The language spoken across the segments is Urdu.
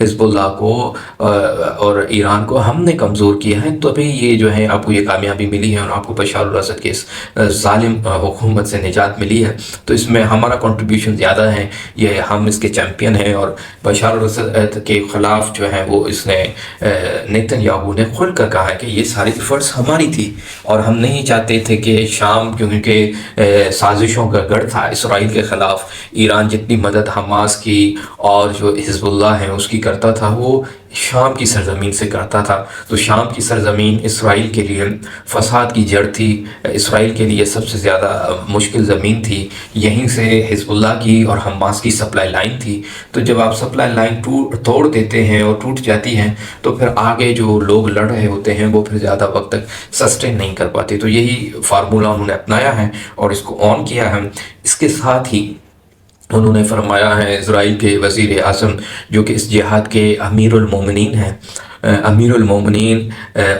حزب اللہ کو اور ایران کو ہم نے کمزور کیا ہے، تو ابھی یہ جو ہے آپ کو یہ کامیابی ملی ہے اور آپ کو بشار الاسد کے اس ظالم حکومت سے نجات ملی ہے۔ تو اس میں ہمارا کنٹریبیوشن زیادہ ہے، یہ ہم اس کے چیمپئن ہیں۔ اور بشار الاسد کے خلاف جو ہے وہ اس نے نیتن یاہو نے کھل کر کہا ہے کہ یہ ساری ایفرٹس ہماری تھی، اور ہم نہیں چاہتے تھے کہ شام، کیونکہ سازشوں کا گڑھ تھا اسرائیل کے خلاف، ایران جتنی مدد حماس کی اور جو حزب اللہ ہے اس کی کرتا تھا وہ شام کی سرزمین سے کرتا تھا۔ تو شام کی سرزمین اسرائیل کے لیے فساد کی جڑ تھی، اسرائیل کے لیے سب سے زیادہ مشکل زمین تھی، یہیں سے حزب اللہ کی اور حماس کی سپلائی لائن تھی۔ تو جب آپ سپلائی لائن توڑ دیتے ہیں اور ٹوٹ جاتی ہیں تو پھر آگے جو لوگ لڑ رہے ہوتے ہیں وہ پھر زیادہ وقت تک سسٹین نہیں کر پاتے۔ تو یہی فارمولہ انہوں نے اپنایا ہے اور اس کو آن کیا ہے۔ اس کے ساتھ ہی انہوں نے فرمایا ہے، اسرائیل کے وزیر اعظم جو کہ اس جہاد کے امیر المومنین ہیں، امیر المومنین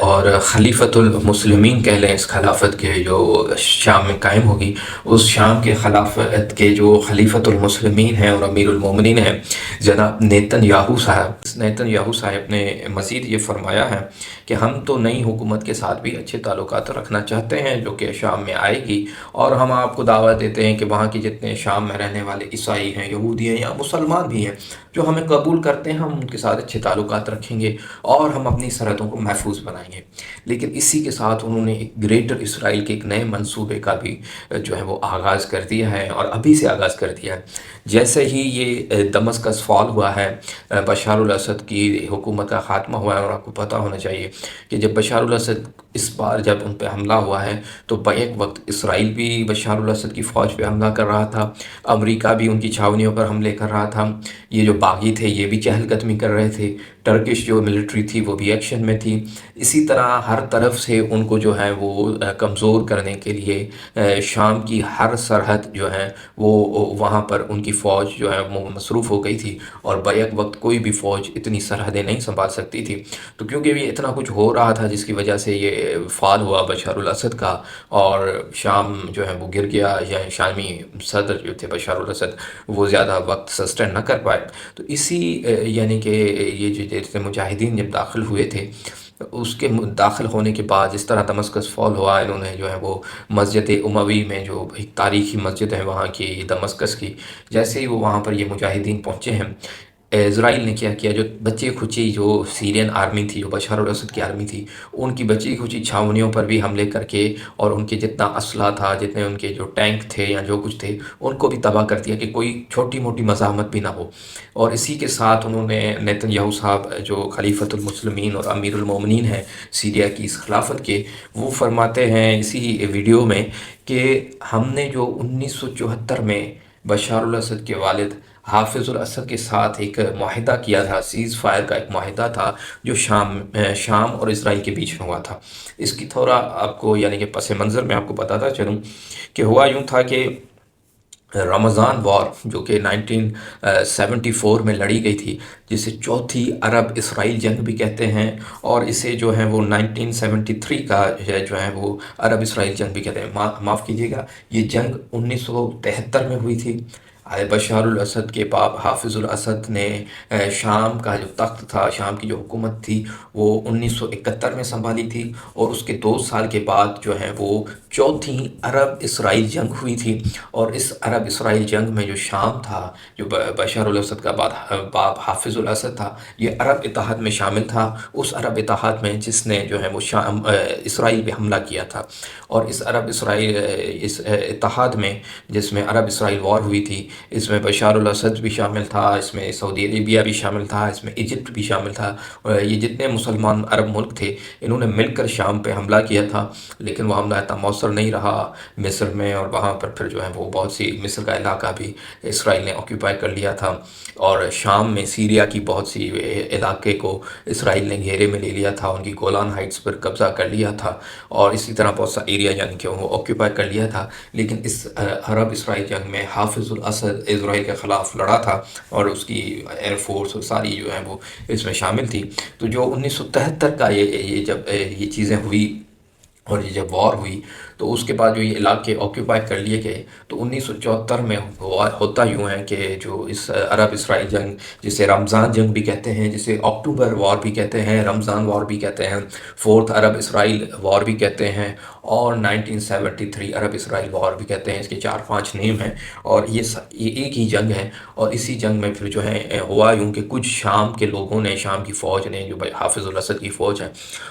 اور خلیفۃ المسلمین کہہ لیں، اس خلافت کے جو شام میں قائم ہوگی، اس شام کے خلافت کے جو خلیفۃ المسلمین ہیں اور امیر المومنین ہیں، جناب نیتن یاہو صاحب نے مزید یہ فرمایا ہے کہ ہم تو نئی حکومت کے ساتھ بھی اچھے تعلقات رکھنا چاہتے ہیں جو کہ شام میں آئے گی، اور ہم آپ کو دعوت دیتے ہیں کہ وہاں کے جتنے شام میں رہنے والے عیسائی ہیں، یہودی ہیں یا مسلمان بھی ہیں جو ہمیں قبول کرتے ہیں، ہم ان کے ساتھ اچھے تعلقات رکھیں گے اور ہم اپنی سرحدوں کو محفوظ بنائیں گے۔ لیکن اسی کے ساتھ انہوں نے ایک گریٹر اسرائیل کے ایک نئے منصوبے کا بھی جو ہے وہ آغاز کر دیا ہے، اور ابھی سے آغاز کر دیا ہے۔ جیسے ہی یہ دمسکس فال ہوا ہے، بشار الاسد کی حکومت کا خاتمہ ہوا ہے، اور آپ کو پتہ ہونا چاہیے کہ جب بشار الاسد اس بار جب ان پہ حملہ ہوا ہے تو بیک وقت اسرائیل بھی بشار الاسد کی فوج پہ حملہ کر رہا تھا، امریکہ بھی ان کی چھاونیوں پر حملے کر رہا تھا، یہ جو باغی تھے یہ بھی چہل قدمی کر رہے تھے، ٹرکش جو ملٹری تھی وہ بھی ایکشن میں تھی۔ اسی طرح ہر طرف سے ان کو جو ہے وہ کمزور کرنے کے لیے شام کی ہر سرحد جو ہے وہ وہاں پر ان کی فوج جو ہے وہ مصروف ہو گئی تھی، اور بیک وقت کوئی بھی فوج اتنی سرحدیں نہیں سنبھال سکتی تھی۔ تو کیونکہ یہ اتنا کچھ ہو رہا تھا جس کی وجہ سے یہ فال ہوا بشار الاسد کا، اور شام جو ہے وہ گر گیا، یا شامی صدر جو تھے بشار الاسد وہ زیادہ وقت سسٹین نہ کر پائے۔ تو اسی یعنی کہ یہ جو جیسے مجاہدین جب داخل ہوئے تھے، اس کے داخل ہونے کے بعد جس طرح دمسکس فال ہوا، انہوں نے جو ہے وہ مسجد اموی میں جو ایک تاریخی مسجد ہے وہاں کی دمسکس کی، جیسے ہی وہ وہاں پر یہ مجاہدین پہنچے ہیں، اسرائیل نے کیا کیا، جو بچی کھچی جو سیرین آرمی تھی، جو بشار الاسد کی آرمی تھی، ان کی بچی کھچی چھاونیوں پر بھی حملے کر کے، اور ان کے جتنا اسلحہ تھا، جتنے ان کے جو ٹینک تھے یا جو کچھ تھے، ان کو بھی تباہ کر دیا کہ کوئی چھوٹی موٹی مزاحمت بھی نہ ہو۔ اور اسی کے ساتھ انہوں نے نیتن یاہو صاحب جو خلیفۃ المسلمین اور امیر المومنین ہیں سیریا کی اس خلافت کے، وہ فرماتے ہیں اسی ویڈیو میں کہ ہم نے جو 1974 میں بشار الاسد کے والد حافظ الاسد کے ساتھ ایک معاہدہ کیا تھا، سیز فائر کا ایک معاہدہ تھا جو شام اور اسرائیل کے بیچ میں ہوا تھا۔ اس کی تھوڑا آپ کو یعنی کہ پس منظر میں آپ کو بتاتا چلوں کہ ہوا یوں تھا کہ رمضان وار جو کہ 1974 میں لڑی گئی تھی، جسے چوتھی عرب اسرائیل جنگ بھی کہتے ہیں، اور اسے جو ہے وہ 1973 کا جو ہے وہ عرب اسرائیل جنگ بھی کہتے ہیں۔ معاف کیجیے گا، یہ جنگ 1973 میں ہوئی تھی۔ بشار الاسد کے باپ حافظ الاسد نے شام کا جو تخت تھا، شام کی جو حکومت تھی، وہ 1971 میں سنبھالی تھی، اور اس کے 2 سال کے بعد جو ہے وہ چوتھی عرب اسرائیل جنگ ہوئی تھی۔ اور اس عرب اسرائیل جنگ میں جو شام تھا، جو بشار الاسد کا باپ حافظ الاسد تھا، یہ عرب اتحاد میں شامل تھا، اس عرب اتحاد میں جس نے جو ہے وہ اسرائیل پہ حملہ کیا تھا۔ اور اس عرب اسرائیل اس اتحاد میں جس میں عرب اسرائیل وار ہوئی تھی، اس میں بشار الاسد بھی شامل تھا، اس میں سعودی عربیہ بھی شامل تھا، اس میں ایجپٹ بھی شامل تھا، اور یہ جتنے مسلمان عرب ملک تھے انہوں نے مل کر شام پہ حملہ کیا تھا، لیکن وہ حملہ اتنا مؤثر نہیں رہا مصر میں، اور وہاں پر پھر جو ہے وہ بہت سی مصر کا علاقہ بھی اسرائیل نے آکیوپائی کر لیا تھا، اور شام میں سیریا کی بہت سی علاقے کو اسرائیل نے گھیرے میں لے لیا تھا، ان کی گولان ہائٹس پر قبضہ کر لیا تھا، اور اسی طرح بہت سا ایریا یعنی کہ وہ آکیوپائی کر لیا تھا۔ لیکن اس عرب اسرائیل جنگ میں حافظ الاسد اسرائیل کے خلاف لڑا تھا، اور اس کی ایئر فورس اور ساری جو ہے وہ اس میں شامل تھی۔ تو جو 1973 کا یہ جب یہ چیزیں ہوئی، اور یہ جب وار ہوئی تو اس کے بعد جو یہ علاقے آکیوپائی کر لیے گئے، تو 1974 میں ہوتا یوں ہے کہ جو اس عرب اسرائیل جنگ، جسے رمضان جنگ بھی کہتے ہیں، جسے اکتوبر وار بھی کہتے ہیں، رمضان وار بھی کہتے ہیں، فورتھ عرب اسرائیل وار بھی کہتے ہیں، اور 1973 عرب اسرائیل وار بھی کہتے ہیں، اس کے 4-5 نیم ہیں، اور یہ ایک ہی جنگ ہے۔ اور اسی جنگ میں پھر جو ہے ہوا یوں کہ کچھ شام کے لوگوں نے، شام کی فوج نے، جو حافظ الاسد کی فوج ہے،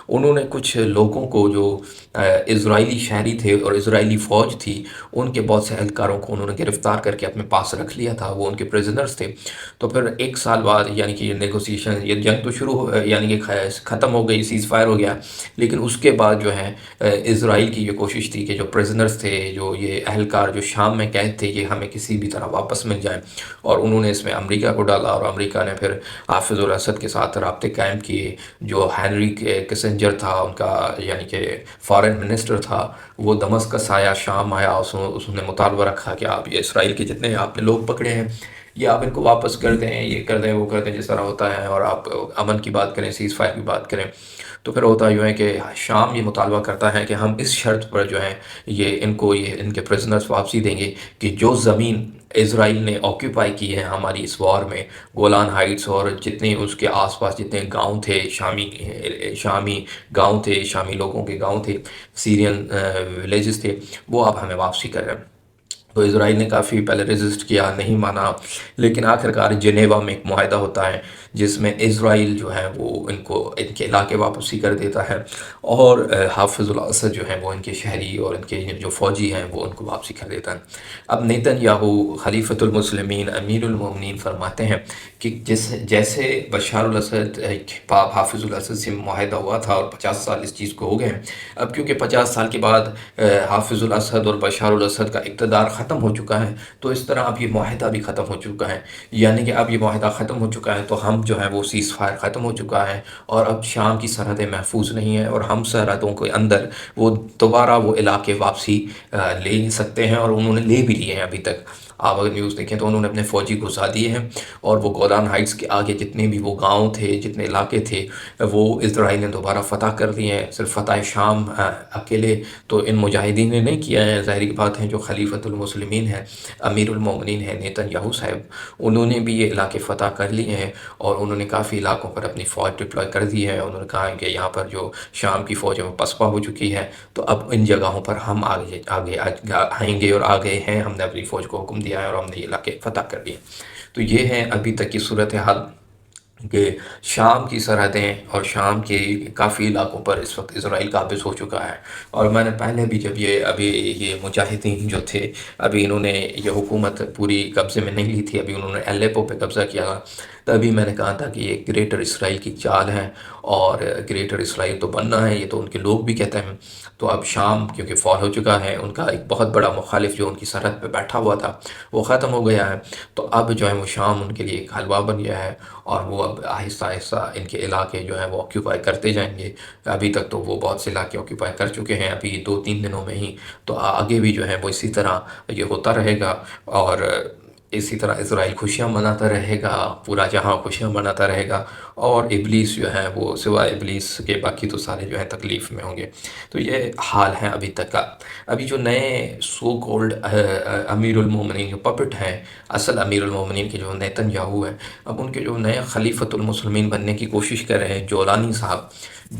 انہوں نے کچھ لوگوں کو جو اسرائیلی شہری تھے اور اسرائیلی فوج تھی، ان کے بہت سے اہلکاروں کو انہوں نے گرفتار کر کے اپنے پاس رکھ لیا تھا، وہ ان کے پریزنرز تھے۔ تو پھر 1 سال بعد یعنی کہ یہ نیگوسیشن، یہ جنگ تو یعنی کہ ختم ہو گئی، سیز فائر ہو گیا، لیکن اس کے بعد جو ہے اسرائیل کی یہ کوشش تھی کہ جو پریزنرز تھے، جو یہ اہلکار جو شام میں قید تھے، یہ ہمیں کسی بھی طرح واپس مل جائیں، اور انہوں نے اس میں امریکہ کو ڈالا، اور امریکہ نے پھر حافظ الاسد کے ساتھ رابطے قائم کیے۔ جو ہینری کسنجر تھا ان کا، یعنی کہ فارن منسٹر تھا، وہ دمسکس آیا، شام آیا، اس نے مطالبہ رکھا کہ آپ یہ اسرائیل کے جتنے آپ نے لوگ پکڑے ہیں، یہ آپ ان کو واپس کر دیں، یہ کر دیں، وہ کر دیں، جس طرح ہوتا ہے، اور آپ امن کی بات کریں، سیز فائر کی بات کریں۔ تو پھر ہوتا یوں ہے کہ شام یہ مطالبہ کرتا ہے کہ ہم اس شرط پر جو ہے یہ ان کے پریزنرز واپسی دیں گے کہ جو زمین اسرائیل نے آکیوپائی کی ہے ہماری اس وار میں، گولان ہائٹس اور جتنے اس کے آس پاس جتنے گاؤں تھے، شامی گاؤں تھے، شامی لوگوں کے گاؤں تھے، سیرین ولیجز تھے، وہ اب ہمیں واپسی کر رہے ہیں۔ تو اسرائیل نے کافی پہلے ریزسٹ کیا، نہیں مانا، لیکن آخرکار جنیوا میں ایک معاہدہ ہوتا ہے جس میں اسرائیل جو ہے وہ ان کے علاقے واپسی کر دیتا ہے، اور حافظ الاسد جو ہیں وہ ان کے شہری اور ان کے جو فوجی ہیں وہ ان کو واپسی کر دیتا ہے۔ اب نیتن یاہو خلیفۃ المسلمین امیر المومنین فرماتے ہیں کہ جیسے بشار الاسد حافظ الاسد سے معاہدہ ہوا تھا، اور 50 سال اس چیز کو ہو گئے ہیں، اب کیونکہ 50 سال کے بعد حافظ الاسد اور بشار الاسد کا اقتدار ختم ہو چکا ہے، تو اس طرح اب یہ معاہدہ بھی ختم ہو چکا ہے، یعنی کہ اب یہ معاہدہ ختم ہو چکا ہے، تو ہم جو ہے وہ سیز فائر ختم ہو چکا ہے، اور اب شام کی سرحدیں محفوظ نہیں ہیں، اور ہم سرحدوں کے اندر وہ دوبارہ وہ علاقے واپسی لے سکتے ہیں، اور انہوں نے لے بھی لیے ہیں ابھی تک۔ آپ اگر نیوز دیکھیں تو انہوں نے اپنے فوجی گھسا دیے ہیں، اور وہ گولان ہائٹس کے آگے جتنے بھی وہ گاؤں تھے، جتنے علاقے تھے، وہ اسرائیل نے دوبارہ فتح کر دیے ہیں۔ صرف فتح شام اکیلے تو ان مجاہدین نے نہیں کیا ہے، ظاہری بات ہے، جو خلیفۃ المسلمین ہیں، امیر المومنین ہیں، نیتن یاہو صاحب، انہوں نے بھی یہ علاقے فتح کر لیے ہیں، اور انہوں نے کافی علاقوں پر اپنی فوج ڈپلوائے کر دی ہے۔ انہوں نے کہا ہے کہ یہاں پر جو شام کی فوج ہے وہ پسپا ہو چکی ہے، تو اب ان جگہوں پر ہم آگے آئیں گے، اور آگے ہیں، ہم نے اپنی فوج کو حکم دیا ہے، اور ہم نے یہ علاقے فتح کر لیے۔ تو یہ ہے ابھی تک کی صورتحال کہ شام کی سرحدیں اور شام کے کافی علاقوں پر اس وقت اسرائیل قابض ہو چکا ہے۔ اور میں نے پہلے بھی جب یہ مجاہدین جو تھے، ابھی انہوں نے یہ حکومت پوری قبضے میں نہیں لی تھی، ابھی انہوں نے الیپو پہ قبضہ کیا تھا، تبھی میں نے کہا تھا کہ یہ گریٹر اسرائیل کی چال ہے، اور گریٹر اسرائیل تو بننا ہے، یہ تو ان کے لوگ بھی کہتے ہیں۔ تو اب شام کیونکہ فال ہو چکا ہے، ان کا ایک بہت بڑا مخالف جو ان کی سرحد پہ بیٹھا ہوا تھا وہ ختم ہو گیا ہے، تو اب جو ہے وہ شام ان کے لیے ایک حلوہ بن گیا ہے، اور وہ اب آہستہ آہستہ ان کے علاقے جو ہیں وہ آکیوپائی کرتے جائیں گے۔ ابھی تک تو وہ بہت سے علاقے آکیوپائی کر چکے ہیں، ابھی 2-3 دنوں میں ہی، تو آگے بھی جو ہے وہ اسی طرح یہ ہوتا رہے گا، اور اسی طرح اسرائیل خوشیاں مناتا رہے گا، پورا جہاں خوشیاں مناتا رہے گا، اور ابلیس جو ہے وہ سوائے ابلیس کے باقی تو سارے جو ہے تکلیف میں ہوں گے۔ تو یہ حال ہے ابھی تک کا۔ ابھی جو نئے سو کولڈ امیر المومنین جو پپٹ ہیں، اصل امیر المومنین کے جو نیتن یاہو ہے، اب ان کے جو نئے خلیفۃ المسلمین بننے کی کوشش کر رہے ہیں، جولانی صاحب،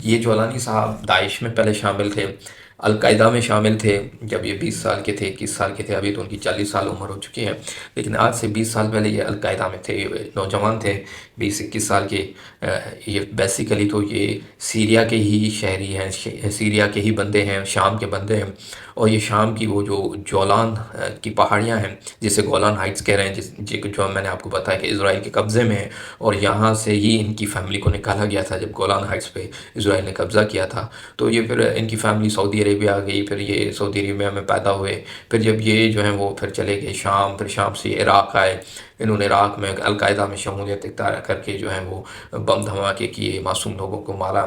یہ جولانی صاحب داعش میں پہلے شامل تھے، القاعدہ میں شامل تھے جب یہ 20 سال کے تھے، 21 سال کے تھے، ابھی تو ان کی 40 سال عمر ہو چکی ہے، لیکن آج سے 20 سال پہلے یہ القاعدہ میں تھے، یہ نوجوان تھے، 20-21 سال کے۔ یہ بیسیکلی تو یہ سیریا کے ہی شہری ہیں، سیریا کے ہی بندے ہیں، شام کے بندے ہیں، اور یہ شام کی وہ جو جولان کی پہاڑیاں ہیں، جسے گولان ہائٹس کہہ رہے ہیں، جو میں نے آپ کو بتایا کہ اسرائیل کے قبضے میں ہے، اور یہاں سے ہی ان کی فیملی کو نکالا گیا تھا جب گولان ہائٹس پہ اسرائیل نے قبضہ کیا تھا، تو یہ پھر ان کی فیملی سعودی عربیہ آ گئی، پھر یہ سعودی عربیہ میں پیدا ہوئے، پھر جب یہ جو ہیں وہ پھر چلے گئے شام، پھر شام سے عراق آئے، انہوں نے عراق میں القاعدہ میں شمولیت اختیار کر کے جو ہیں وہ بم دھماکے کیے، معصوم لوگوں کو مارا،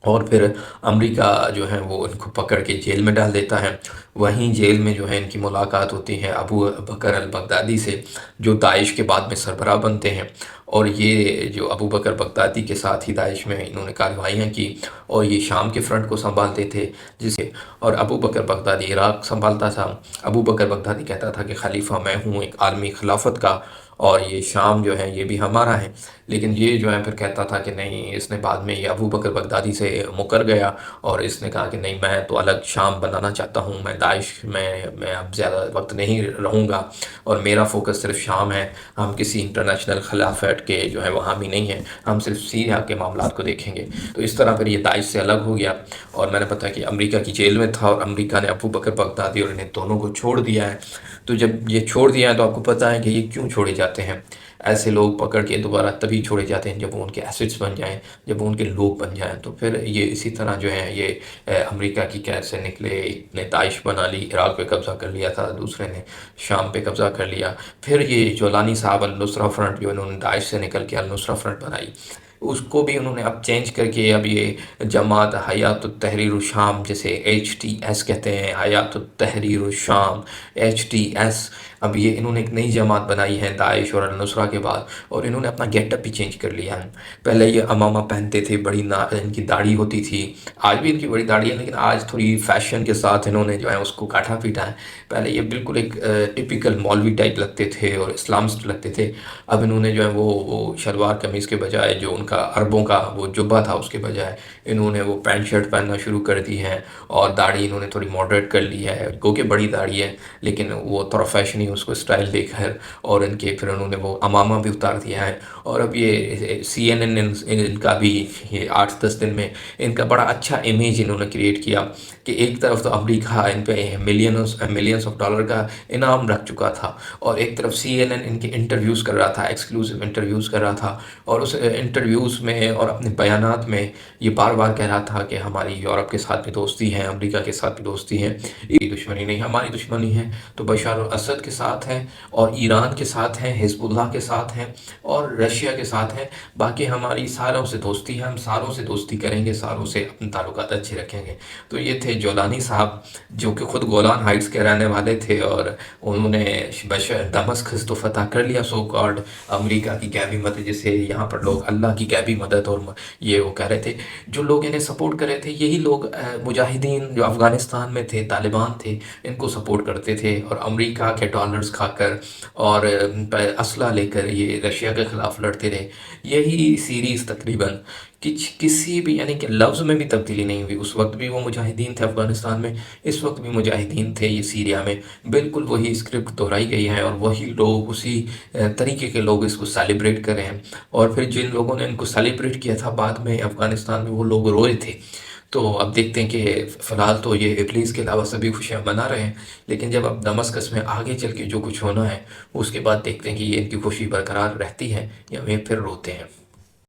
اور پھر امریکہ جو ہے وہ ان کو پکڑ کے جیل میں ڈال دیتا ہے۔ وہیں جیل میں جو ہے ان کی ملاقات ہوتی ہے ابو بکر البغدادی سے، جو داعش کے بعد میں سربراہ بنتے ہیں، اور یہ جو ابو بکر بغدادی کے ساتھ ہی داعش میں انہوں نے کارروائیاں کی، اور یہ شام کے فرنٹ کو سنبھالتے تھے جسے، اور ابو بکر بغدادی عراق سنبھالتا تھا۔ ابو بکر بغدادی کہتا تھا کہ خلیفہ میں ہوں ایک عالمی خلافت کا، اور یہ شام جو ہے یہ بھی ہمارا ہے۔ لیکن یہ جو ہے پھر کہتا تھا کہ نہیں، اس نے بعد میں یہ ابو بکر بغدادی سے مکر گیا، اور اس نے کہا کہ نہیں، میں تو الگ شام بنانا چاہتا ہوں، میں داعش میں اب زیادہ وقت نہیں رہوں گا، اور میرا فوکس صرف شام ہے، ہم کسی انٹرنیشنل خلافت کے جو ہے وہ حامی نہیں ہیں، ہم صرف سیریا کے معاملات کو دیکھیں گے۔ تو اس طرح پھر یہ داعش سے الگ ہو گیا، اور میں نے پتا کہ امریکہ کی جیل میں تھا، اور امریکہ نے ابو بکر بغدادی اور انہیں دونوں کو چھوڑ دیا ہے۔ تو جب یہ چھوڑ دیا ہے تو آپ کو پتہ ہے کہ یہ کیوں چھوڑے جاتے ہیں؟ ایسے لوگ پکڑ کے دوبارہ تبھی چھوڑے جاتے ہیں جب وہ ان کے ایسٹس بن جائیں، جب وہ ان کے لوگ بن جائیں۔ تو پھر یہ اسی طرح جو ہے یہ امریکہ کی قید سے نکلے، ایک نے داعش بنا لی، عراق پہ قبضہ کر لیا تھا، دوسرے نے شام پہ قبضہ کر لیا۔ پھر یہ جولانی صاحب النصرہ فرنٹ جو انہوں نے داعش سے نکل کے النصرہ فرنٹ بنائی، اس کو بھی انہوں نے اب چینج کر کے اب یہ جماعت حیات التحریر الشام، جسے ایچ ٹی ایس کہتے ہیں، حیات التحریر الشام، ایچ ٹی ایس، اب یہ انہوں نے ایک نئی جماعت بنائی ہے داعش اور النصرہ کے بعد، اور انہوں نے اپنا گیٹ اپ بھی چینج کر لیا ہے۔ پہلے یہ عمامہ پہنتے تھے، بڑی ان کی داڑھی ہوتی تھی، آج بھی ان کی بڑی داڑھی ہے، لیکن آج تھوڑی فیشن کے ساتھ انہوں نے جو ہے اس کو کاٹا پیٹا ہے۔ پہلے یہ بالکل ایک ٹپیکل مولوی ٹائپ لگتے تھے اور اسلامسٹ لگتے تھے، اب انہوں نے جو ہے وہ شلوار قمیض کے بجائے جو ان کا عربوں کا وہ جبہ تھا اس کے بجائے انہوں نے وہ پینٹ شرٹ پہننا شروع کر دی ہے، اور داڑھی انہوں نے تھوڑی ماڈریٹ کر لی ہے، گو کہ بڑی داڑھی ہے لیکن وہ تھوڑا فیشنی اس کو اسٹائل دے کر، اور ان کے پھر انہوں نے وہ عمامہ بھی اتار دیا ہے۔ اور اب یہ سی این این ان کا بھی یہ 8-10 دن میں ان کا بڑا اچھا امیج انہوں نے کریٹ کیا کہ ایک طرف تو امریکہ ان پہ ملینز آف ڈالر کا انعام رکھ چکا تھا، اور ایک طرف سی این این ان کے انٹرویوز کر رہا تھا، ایکسکلوسیو انٹرویوز کر رہا تھا، اور اس انٹرویوز میں اور اپنے بیانات میں یہ بار بار کہہ رہا تھا کہ ہماری یورپ کے ساتھ بھی دوستی ہے، امریکہ کے ساتھ بھی دوستی ہے، یہ دشمنی نہیں، ہماری دشمنی ہے تو بشار الاسد کے ساتھ ہے، اور ایران کے ساتھ ہیں، حزب اللہ کے ساتھ ہیں، اور رشیا کے ساتھ ہیں، باقی ہماری ساروں سے دوستی ہے، ہم ساروں سے دوستی کریں گے، ساروں سے اپنے تعلقات اچھے رکھیں گے۔ تو یہ تھے جولانی صاحب، جو کہ خود گولان ہائٹس کے رہنے والے تھے، اور انہوں نے دمسکس تو فتح کر لیا، سو کارڈ امریکہ کی غیبی مدد، جسے یہاں پر لوگ اللہ کی غیبی مدد، اور یہ وہ کہہ رہے تھے، جو لوگ انہیں سپورٹ کر رہے تھے یہی لوگ مجاہدین جو افغانستان میں تھے، طالبان تھے، ان کو سپورٹ کرتے تھے، اور امریکہ کے ڈالرز کھا کر اور اسلحہ لے کر یہ رشیا کے خلاف لڑتے رہے۔ یہی سیریز تقریباً کسی بھی یعنی کہ لفظ میں بھی تبدیلی نہیں ہوئی، اس وقت بھی وہ مجاہدین تھے افغانستان میں، اس وقت بھی مجاہدین تھے یہ سیریا میں، بالکل وہی اسکرپٹ دہرائی گئی ہے، اور وہی لوگ اسی طریقے کے لوگ اس کو سیلیبریٹ کر رہے ہیں، اور پھر جن لوگوں نے ان کو سیلیبریٹ کیا تھا بعد میں افغانستان میں وہ لوگ روئے تھے۔ تو اب دیکھتے ہیں کہ فی الحال تو یہ ابلیس کے علاوہ سبھی خوشیاں منا رہے ہیں، لیکن جب اب دمسکس میں آگے چل کے جو کچھ ہونا ہے اس کے بعد دیکھتے ہیں کہ یہ ان کی خوشی برقرار رہتی ہے یا وہ پھر روتے ہیں۔